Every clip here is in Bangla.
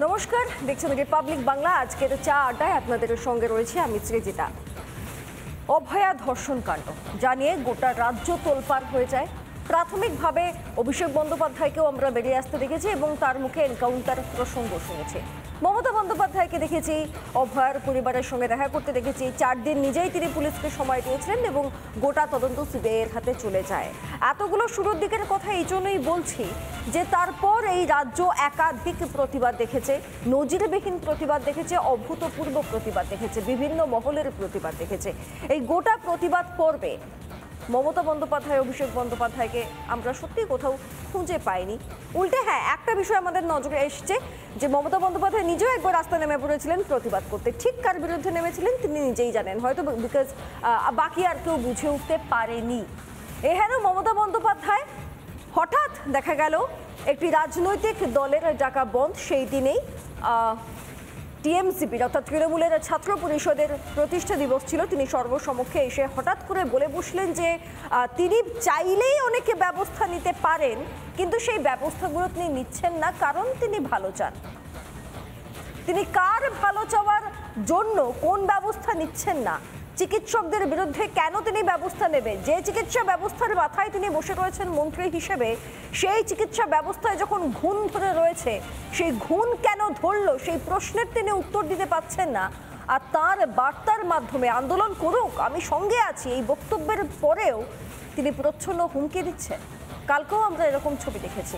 নমস্কার, দেখছেন রিপাবলিক বাংলা। আজকের চা আড্ডায় আপনাদের সঙ্গে রয়েছে আমি সৃজিতা। অভয়া ধর্ষণ কাণ্ড জানিয়ে গোটা রাজ্য তোলপাড় হয়ে যায়। প্রাথমিকভাবে অভিষেক বন্দ্যোপাধ্যায়কেও আমরা বেরিয়ে আসতে দেখেছি এবং তার মুখে এনকাউন্টার প্রসঙ্গ শুনেছি। মমতা বন্দ্যোপাধ্যায়কে দেখেছি, অভয়ার পরিবারের সঙ্গে দেখা করতে দেখেছি। 4 দিন নিজেই তিনি পুলিশকে সময় দিয়েছিলেন এবং গোটা তদন্ত সিবিআইয়ের হাতে চলে যায়। এতগুলো শুরুর দিকের কথা এই জন্যই বলছি যে তারপর এই রাজ্য একাধিক প্রতিবাদ দেখেছে, নজিরবিহীন প্রতিবাদ দেখেছে, অভূতপূর্ব প্রতিবাদ দেখেছে, বিভিন্ন মহলের প্রতিবাদ দেখেছে। এই গোটা প্রতিবাদ পর্বে মমতা বন্দ্যোপাধ্যায়, অভিষেক বন্দ্যোপাধ্যায়কে আমরা সত্যি কোথাও খুঁজে পাইনি। উল্টে হ্যাঁ, একটা বিষয় আমাদের নজরে এসছে যে মমতা বন্দ্যোপাধ্যায় নিজেও একবার রাস্তায় নেমে পড়েছিলেন প্রতিবাদ করতে। ঠিক কার বিরুদ্ধে নেমেছিলেন তিনি নিজেই জানেন, হয়তো বিকজ বাকি আর কেউ বুঝে উঠতে পারেনি। এহেন মমতা বন্দ্যোপাধ্যায় হঠাৎ দেখা গেল একটি রাজনৈতিক দলের ডাকা বন্ধ সেই দিনেই টিএমসিপির অর্থাৎ তৃণমূলের ছাত্র পরিষদের প্রতিষ্ঠা দিবস ছিল। তিনি সর্বসমক্ষে এসে হঠাৎ করে বলে বসলেন যে তিনি চাইলেই অনেকে ব্যবস্থা নিতে পারেন, কিন্তু সেই ব্যবস্থাগুলো তিনি নিচ্ছেন না কারণ তিনি ভালো চান। তিনি কার ভালো চাওয়ার জন্য কোন ব্যবস্থা নিচ্ছেন না, চিকিৎসকদের বিরুদ্ধে কেন তিনি ব্যবস্থা নেবেন, যে চিকিৎসা ব্যবস্থার মাথায় তিনি বসে রয়েছেন মন্ত্রী হিসেবে, সেই চিকিৎসা ব্যবস্থায় যখন ঘুণ ধরে রয়েছে, সেই ঘুণ কেন ধরলো সেই প্রশ্নের তিনি উত্তর দিতে পারছেন না। আর তার বার্তার মাধ্যমে আন্দোলন করুক, আমি সঙ্গে আছি, এই বক্তব্যের পরেও তিনি প্রচ্ছন্ন হুমকি দিচ্ছেন। কালকেও আমরা এরকম ছবি দেখেছি।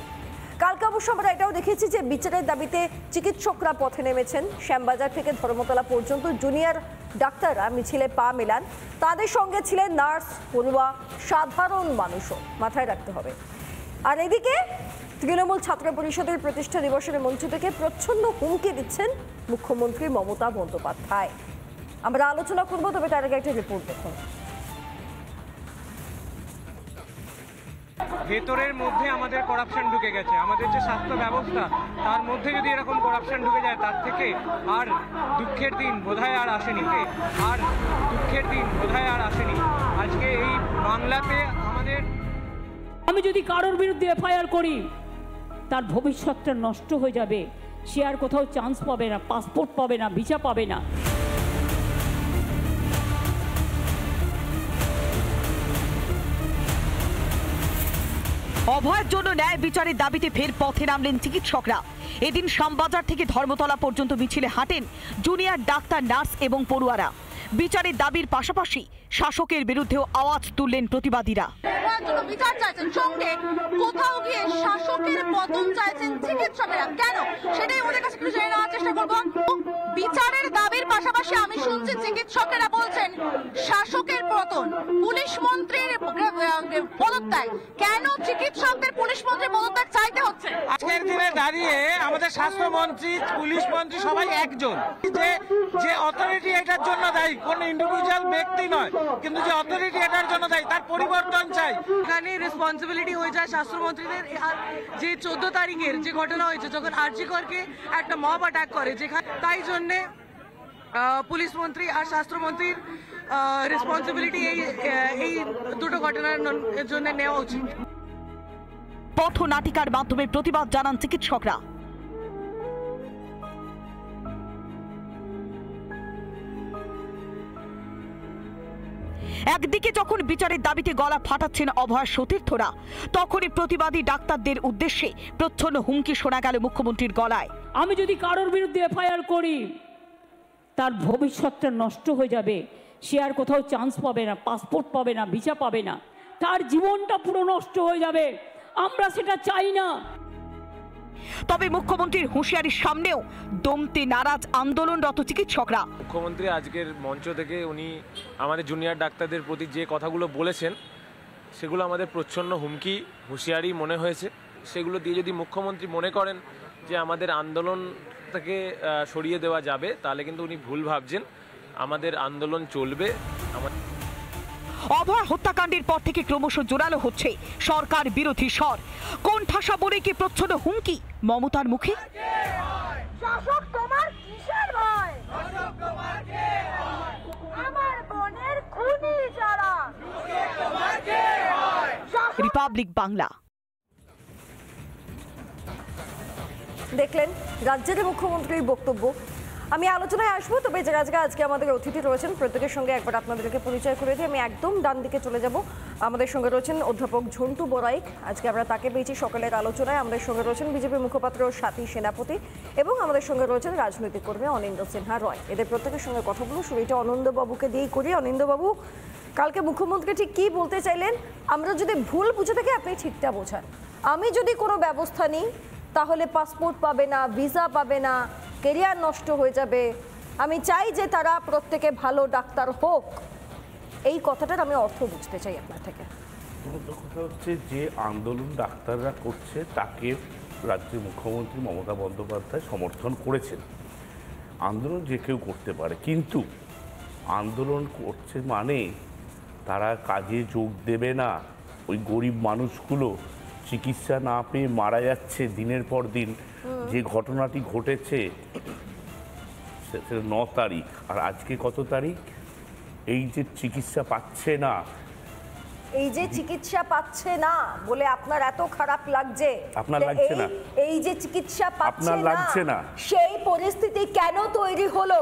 কালকে অবশ্য আমরা এটাও দেখেছি যে বিচারের দাবিতে চিকিৎসকরা পথে নেমেছেন। শ্যামবাজার থেকে ধর্মতলা পর্যন্ত জুনিয়র ডাক্তাররা মিছিলে পা মেলান। তাদের সঙ্গে ছিলেন নার্স, পড়ুয়া, সাধারণ মানুষও, মাথায় রাখতে হবে। আর এদিকে তৃণমূল ছাত্র পরিষদের প্রতিষ্ঠা দিবসের মঞ্চ থেকে প্রচ্ছন্ন হুমকি দিচ্ছেন মুখ্যমন্ত্রী মমতা বন্দ্যোপাধ্যায়। আমরা আলোচনা করব, তবে তার আগে একটা রিপোর্ট দেখুন। ভেতরের মধ্যে আমাদের করাপশন ঢুকে গেছে। আমাদের যে স্বাস্থ্য ব্যবস্থা তার মধ্যে যদি এরকম করাপশন ঢুকে যায়, তার থেকে আর দুঃখের দিন বোধহয় আর আসেনি। আজকে এই বাংলাতে আমি যদি কারোর বিরুদ্ধে এফআইআর করি, তার ভবিষ্যৎটা নষ্ট হয়ে যাবে। সে আর কোথাও চান্স পাবে না, পাসপোর্ট পাবে না, ভিসা পাবে না। অভয়ের জন্য ন্যায় বিচারের দাবিতে ফের পথে নামলেন চিকিৎসকরা। এদিন শ্যামবাজার থেকে ধর্মতলা পর্যন্ত মিছিলে হাঁটেন জুনিয়র ডাক্তার, নার্স এবং পড়ুয়ারা। বিচারের দাবির পাশাপাশি শাসকের বিরুদ্ধেও আওয়াজ তুললেন প্রতিবাদীরা। বিচার চাইছেন, সঙ্গে কোথাও গিয়ে শাসকের পতন চাইছেন চিকিৎসকেরা। কেন সেটাই ওদের কাছে একটু জেনে নেওয়ার চেষ্টা করবো। বিচারের দাবির পাশাপাশি আমি শুনছি চিকিৎসকেরা বলছেন শাসকের পতন, পুলিশ মন্ত্রীর পদত্যাগ। কেন চিকিৎসকদের পুলিশ মন্ত্রীর পদত্যাগ চাইতে হচ্ছে? আজকের দিনে দাঁড়িয়ে আমাদের স্বাস্থ্যমন্ত্রী, পুলিশ মন্ত্রী সবাই একজন। যে অথরিটি এটার জন্য দায়ী, কোন ইন্ডিভিজুয়াল ব্যক্তি নয়, কিন্তু যে অথরিটি এটার জন্য দায়ী তার পরিবর্তন চাই। এখানে রেসপন্সিবিলিটি হয়ে যায় স্বাস্থ্যমন্ত্রীদের। যে 14 তারিখের যে ঘটনা হয়েছে, যখন আরজি করকে একটা মব অ্যাটাক করে, যেখানে তাই জন্যে পুলিশ মন্ত্রী আর স্বাস্থ্যমন্ত্রীর রেসপন্সিবিলিটি এই দুটো ঘটনার জন্য নেওয়া উচিত। পথ নাটিকার মাধ্যমে প্রতিবাদ জানান চিকিৎসকরা। একদিকে যখন বিচারের দাবিতে গলা ফাটাচ্ছেন অভয়ার সতীর্থরা, তখনই প্রতিবাদী ডাক্তারদের উদ্দেশ্যে প্রচ্ছন্ন হুমকি শোনা গেল মুখ্যমন্ত্রীর গলায়। আমি যদি কারোর বিরুদ্ধে এফআইআর করি, তার ভবিষ্যৎটা নষ্ট হয়ে যাবে। সে আর কোথাও চান্স পাবে না, পাসপোর্ট পাবে না, ভিসা পাবে না, তার জীবনটা পুরো নষ্ট হয়ে যাবে। আমরা সেটা চাই না। তবে মুখ্যমন্ত্রীর হুঁশিয়ারির সামনেও দমতে নারাজ আন্দোলনরত চিকিৎসকরা। মুখ্যমন্ত্রী আজকের মঞ্চ থেকে উনি আমাদের জুনিয়র ডাক্তারদের প্রতি যে কথাগুলো বলেছেন, সেগুলো আমাদের প্রচ্ছন্ন হুমকি, হুঁশিয়ারি মনে হয়েছে। সেগুলো দিয়ে যদি মুখ্যমন্ত্রী মনে করেন যে আমাদের আন্দোলন থেকে সরিয়ে দেওয়া যাবে, তাহলে কিন্তু উনি ভুল ভাবছেন। আমাদের আন্দোলন চলবে। অভয় হত্যাকাণ্ডের পর থেকে ক্রমশ জোরালো হচ্ছে সরকার বিরোধী স্বর। কোন ঠাসা বলে কি প্রচ্ছন্ন হুমকি মমতার মুখে? শাসক তোমার কিসের ভয়? আমার বোনের খুনি যারা। রিপাবলিক বাংলা। দেখলেন রাজ্যের মুখ্যমন্ত্রীর বক্তব্য। আমি আলোচনায় আসবো, তবে যারা আজকে আমাদের অতিথি রয়েছেন প্রত্যেকের সঙ্গে একবার আপনাদেরকে পরিচয় করে দিই। আমি একদম ডান দিকে চলে যাব। আমাদের সঙ্গে রয়েছেন অধ্যাপক ঝন্টু বড়াইক, আজকে আমরা তাকে পেয়েছি সকালের আলোচনায়। আমাদের সঙ্গে রয়েছেন বিজেপি মুখপাত্র স্বাতী সেনাপতি এবং আমাদের সঙ্গে রয়েছেন রাজনৈতিক কর্মী অনিন্দ্য সিনহা রয়। এদের প্রত্যেকের সঙ্গে কথা বলবো। শুরুটা অনিন্দ্যবাবুকে দিয়েই করি। অনিন্দ্যবাবু, কালকে মুখ্যমন্ত্রী ঠিক কী বলতে চাইলেন? আমরা যদি ভুল বুঝে থাকি আপনি ঠিকটা বোঝান। আমি যদি কোনো ব্যবস্থা নিই তাহলে পাসপোর্ট পাবে না, ভিসা পাবে না, কেরিয়ার নষ্ট হয়ে যাবে। আমি চাই যে তারা প্রত্যেকে ভালো ডাক্তার হোক। এই কথাটার আমি অর্থ বুঝতে চাই আপনার থেকে। কথা হচ্ছে যে আন্দোলন ডাক্তাররা করছে তাকে রাজ্যের মুখ্যমন্ত্রী মমতা বন্দ্যোপাধ্যায় সমর্থন করেছেন। আন্দোলন যে কেউ করতে পারে, কিন্তু আন্দোলন করছে মানে তারা কাজে যোগ দেবে না। ওই গরিব মানুষগুলো চিকিৎসা না পেয়ে মারা যাচ্ছে দিনের পর দিন। যে ঘটনাটি ঘটেছে সেটা 9 তারিখ, আর আজকে কত তারিখ? এই যে চিকিৎসা পাচ্ছে না, এই যে চিকিৎসা পাচ্ছে না বলে আপনার এত খারাপ লাগছে? আপনার লাগছে না? এই যে চিকিৎসা পাচ্ছে আপনার লাগছে না? সেই পরিস্থিতি কেন তৈরি হলো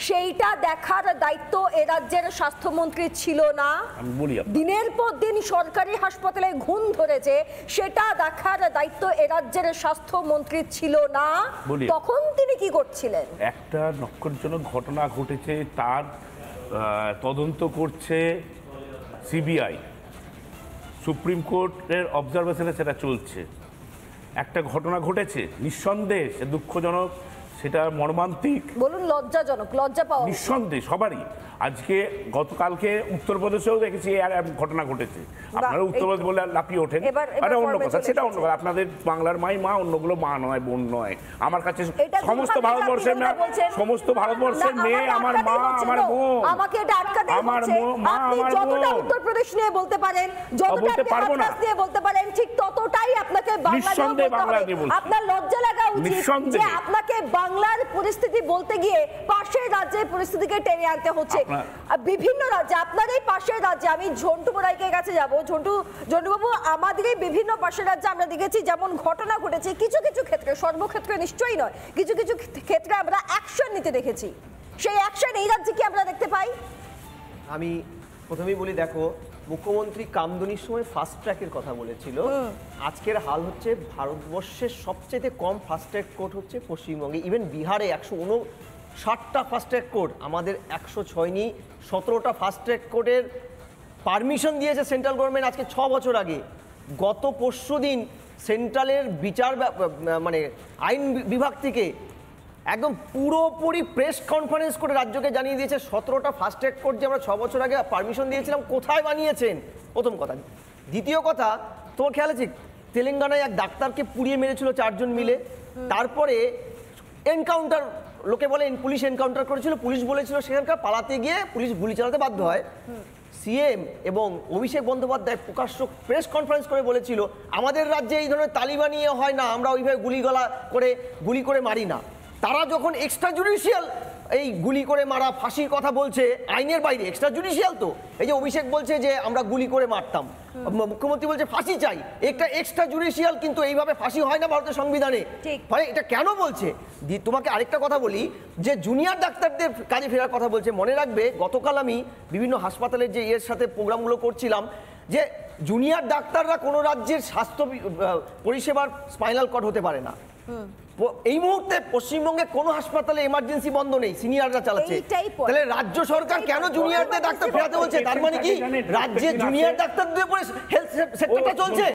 সেইটা দেখার দায়িত্ব এ রাজ্যের স্বাস্থ্যমন্ত্রী ছিল না? আমি বলি দিনের পর দিন সরকারি হাসপাতালে ঘুম ধরেছে, সেটা দেখার দায়িত্ব এ রাজ্যের স্বাস্থ্যমন্ত্রী ছিল না? তখন তিনি কি করছিলেন? একটা নক্ষরজনক ঘটনা ঘটেছে, তার তদন্ত করছে সিবিআই, সুপ্রিম কোর্টের অবজারভেশনে সেটা চলছে। একটা ঘটনা ঘটেছে, নিঃসন্দেহে সে দুঃখজনক, সেটা মর্মান্তিক, বলুন লজ্জাজনক, লজ্জা পাওয়া নিঃসন্দেহে সবারই। আজকে গতকালকে উত্তরপ্রদেশেও দেখেছি আর ঘটনা ঘটেছে। আপনারা উত্তরপ্রদেশ বলে লাফিয়ে ওঠেন, আরে অন্য কথা, সেটা অন্য কথা। আপনাদের বাংলার মাই মা, অন্যগুলো মা নয়, বোন নয়। আমার কাছে সমস্ত ভারতবর্ষের না, সমস্ত ভারতবর্ষের মেয়ে আমার মা, আমার বোন। আমাকে এটা আটকাতে আমার মা, আপনি আমার যতটা বোন। উত্তরপ্রদেশ নিয়ে বলতে পারেন, যতটা আপনি হাতরাস নিয়ে বলতে পারেন, ঠিক ততটাই আপনাকে বাংলা নিয়ে বলতে হবে। আপনার লজ্জা লাগা উচিত যে আপনাকে বাংলার পরিস্থিতি বলতে গিয়ে পাশের রাজ্যের পরিস্থিতিকে টেনে আনতে হচ্ছে। বিভিন্ন রাজ্যে, আপনার এই পাশের রাজ্যে, আমি ঝন্টু বড়াইকের কাছে যাব। ঝন্টুবাবু, আমাদের এই বিভিন্ন পাশের রাজ্যে আমরা দেখেছি যেমন ঘটনা ঘটেছে, কিছু কিছু ক্ষেত্রে, সর্বক্ষেত্রে নিশ্চয়ই নয়, কিছু কিছু ক্ষেত্রে আমরা অ্যাকশন নিতে দেখেছি। সেই অ্যাকশন এই রাজ্যে কি আমরা দেখতে পাই? আমি প্রথমেই বলি, দেখো, মুখ্যমন্ত্রী কামদুনির সময় ফাস্ট ট্র্যাকের কথা বলেছিল। আজকের হাল হচ্ছে ভারতবর্ষের সবচেয়ে কম ফাস্ট ট্র্যাক কোর্ট হচ্ছে পশ্চিমবঙ্গে। ইভেন বিহারে 159টা ফাস্ট ট্র্যাক কোর্ট, আমাদের 106 নি। 17টা ফাস্ট ট্র্যাক কোর্টের পারমিশন দিয়েছে সেন্ট্রাল গভর্নমেন্ট আজকে 6 বছর আগে। গত পরশুদিন সেন্ট্রালের বিচার মানে আইন বিভাগ থেকে একদম পুরোপুরি প্রেস কনফারেন্স করে রাজ্যকে জানিয়ে দিয়েছে 17টা ফাস্ট ট্র্যাক কোর্ট যে আমরা 6 বছর আগে পারমিশন দিয়েছিলাম কোথায় বানিয়েছেন, প্রথম কথা। দ্বিতীয় কথা, তোমার খেয়াল আছে তেলেঙ্গানায় এক ডাক্তারকে পুড়িয়ে মেরেছিল 4 জন মিলে। তারপরে এনকাউন্টার, লোকে বলে পুলিশ এনকাউন্টার করেছিল, পুলিশ বলেছিল সেখানকার পালাতে গিয়ে পুলিশ গুলি চালাতে বাধ্য হয়। সিএম এবং অভিষেক বন্দ্যোপাধ্যায় প্রকাশ্য প্রেস কনফারেন্স করে বলেছিল আমাদের রাজ্যে এই ধরনের তালিবানি হয় না, আমরা ওইভাবে গুলি করে মারি না। তারা যখন এক্সট্রা জুডিশিয়াল এই গুলি করে মারা, ফাঁসির কথা বলছে, আইনের বাইরে এক্সট্রা জুডিশিয়াল, তো এই যে অভিষেক বলছে যে আমরা গুলি করে মারতাম, মুখ্যমন্ত্রী বলছে ফাঁসি চাই, একটা এক্সট্রা জুডিশিয়াল, কিন্তু এইভাবে ফাঁসি হয় না ভারতের সংবিধানে। ফলে এটা কেন বলছে? তোমাকে আরেকটা কথা বলি, যে জুনিয়র ডাক্তারদের কাজে ফেরার কথা বলছে। মনে রাখবে, গতকাল আমি বিভিন্ন হাসপাতালের যে এর সাথে প্রোগ্রামগুলো করছিলাম, যে জুনিয়র ডাক্তাররা কোনো রাজ্যের স্বাস্থ্য পরিষেবার স্পাইনাল কর্ড হতে পারে না। এই মুহূর্তে পশ্চিমবঙ্গে কোনো হাসপাতালে এমার্জেন্সি বন্ধ নেই, সিনিয়ররা চালাচ্ছে। তাহলে রাজ্য সরকার কেন জুনিয়রদের ডাক্তার ফেরাতে বলছে? তার মানে কি রাজ্যে জুনিয়র ডাক্তারদের উপরে হেলথ সেক্টরটা চলছে?